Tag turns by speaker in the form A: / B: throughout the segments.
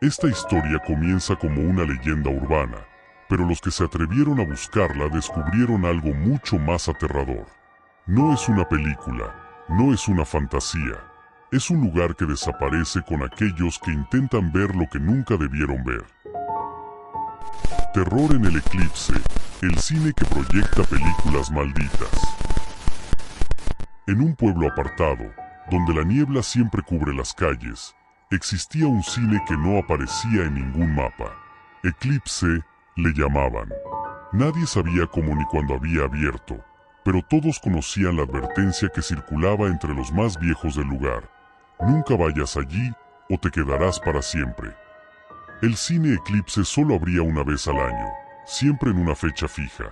A: Esta historia comienza como una leyenda urbana, pero los que se atrevieron a buscarla descubrieron algo mucho más aterrador. No es una película, no es una fantasía, es un lugar que desaparece con aquellos que intentan ver lo que nunca debieron ver. Terror en el Eclipse, el cine que proyecta películas malditas. En un pueblo apartado, donde la niebla siempre cubre las calles, existía un cine que no aparecía en ningún mapa. Eclipse le llamaban. Nadie sabía cómo ni cuándo había abierto, pero todos conocían la advertencia que circulaba entre los más viejos del lugar. Nunca vayas allí o te quedarás para siempre. El cine Eclipse solo abría una vez al año, siempre en una fecha fija,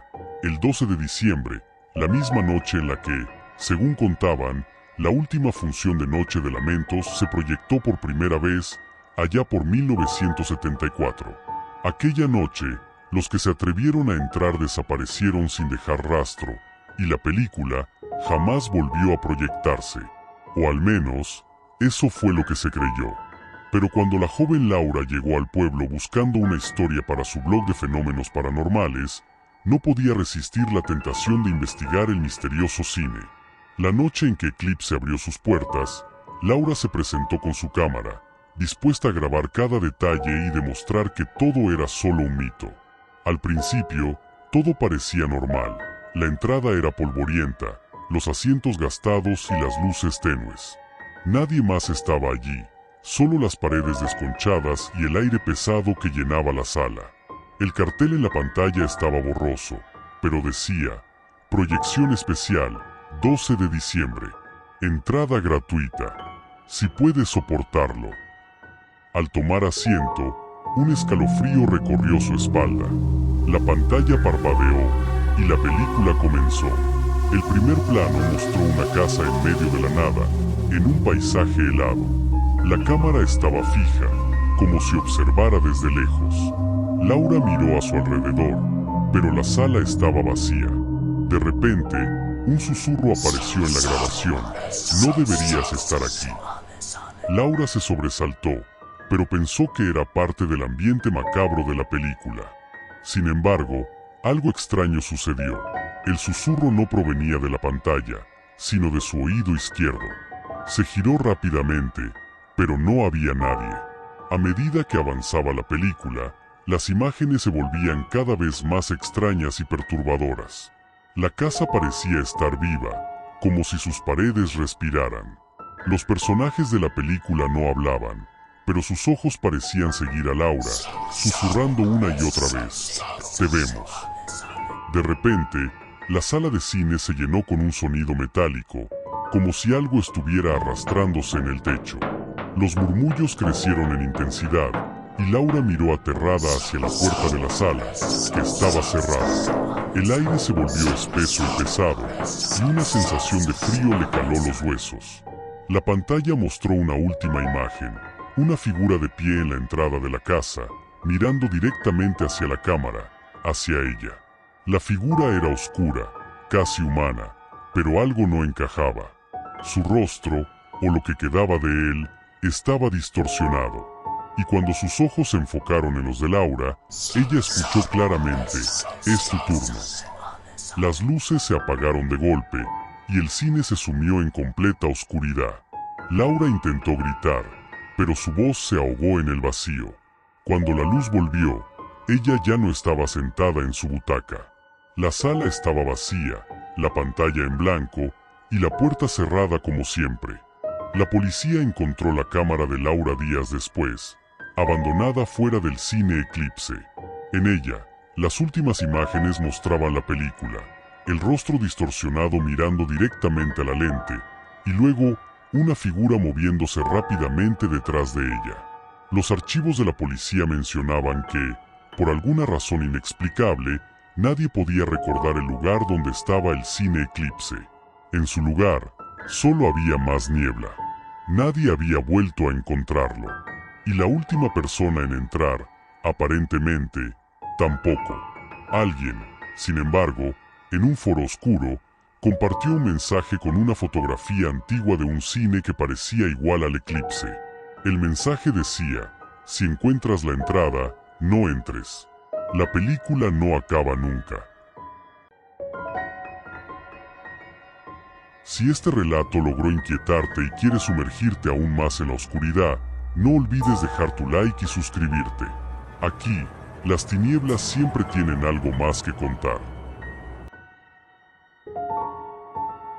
A: el 12 de diciembre, la misma noche en la que, según contaban, la última función de Noche de Lamentos se proyectó por primera vez allá por 1974. Aquella noche, los que se atrevieron a entrar desaparecieron sin dejar rastro, y la película jamás volvió a proyectarse. O al menos, eso fue lo que se creyó. Pero cuando la joven Laura llegó al pueblo buscando una historia para su blog de fenómenos paranormales, no podía resistir la tentación de investigar el misterioso cine. La noche en que Eclipse abrió sus puertas, Laura se presentó con su cámara, dispuesta a grabar cada detalle y demostrar que todo era solo un mito. Al principio, todo parecía normal. La entrada era polvorienta, los asientos gastados y las luces tenues. Nadie más estaba allí, solo las paredes desconchadas y el aire pesado que llenaba la sala. El cartel en la pantalla estaba borroso, pero decía, proyección especial, 12 de diciembre, entrada gratuita, si puedes soportarlo. Al tomar asiento, un escalofrío recorrió su espalda. La pantalla parpadeó y la película comenzó. El primer plano mostró una casa en medio de la nada, en un paisaje helado. La cámara estaba fija, como si observara desde lejos. Laura miró a su alrededor, pero la sala estaba vacía. De repente, un susurro apareció en la grabación. No deberías estar aquí. Laura se sobresaltó, pero pensó que era parte del ambiente macabro de la película. Sin embargo, algo extraño sucedió. El susurro no provenía de la pantalla, sino de su oído izquierdo. Se giró rápidamente, pero no había nadie. A medida que avanzaba la película, las imágenes se volvían cada vez más extrañas y perturbadoras. La casa parecía estar viva, como si sus paredes respiraran. Los personajes de la película no hablaban, pero sus ojos parecían seguir a Laura, susurrando una y otra vez, «Te vemos». De repente, la sala de cine se llenó con un sonido metálico, como si algo estuviera arrastrándose en el techo. Los murmullos crecieron en intensidad, y Laura miró aterrada hacia la puerta de la sala, que estaba cerrada. El aire se volvió espeso y pesado, y una sensación de frío le caló los huesos. La pantalla mostró una última imagen, una figura de pie en la entrada de la casa, mirando directamente hacia la cámara, hacia ella. La figura era oscura, casi humana, pero algo no encajaba. Su rostro, o lo que quedaba de él, estaba distorsionado. Y cuando sus ojos se enfocaron en los de Laura, ella escuchó claramente, «Es tu turno». Las luces se apagaron de golpe, y el cine se sumió en completa oscuridad. Laura intentó gritar, pero su voz se ahogó en el vacío. Cuando la luz volvió, ella ya no estaba sentada en su butaca. La sala estaba vacía, la pantalla en blanco, y la puerta cerrada como siempre. La policía encontró la cámara de Laura días después, abandonada fuera del cine Eclipse. En ella, las últimas imágenes mostraban la película, el rostro distorsionado mirando directamente a la lente, y luego, una figura moviéndose rápidamente detrás de ella. Los archivos de la policía mencionaban que, por alguna razón inexplicable, nadie podía recordar el lugar donde estaba el cine Eclipse. En su lugar, solo había más niebla. Nadie había vuelto a encontrarlo. Y la última persona en entrar, aparentemente, tampoco. Alguien, sin embargo, en un foro oscuro, compartió un mensaje con una fotografía antigua de un cine que parecía igual al Eclipse. El mensaje decía, Si encuentras la entrada, no entres. La película no acaba nunca. Si este relato logró inquietarte y quieres sumergirte aún más en la oscuridad, no olvides dejar tu like y suscribirte. Aquí, las tinieblas siempre tienen algo más que contar.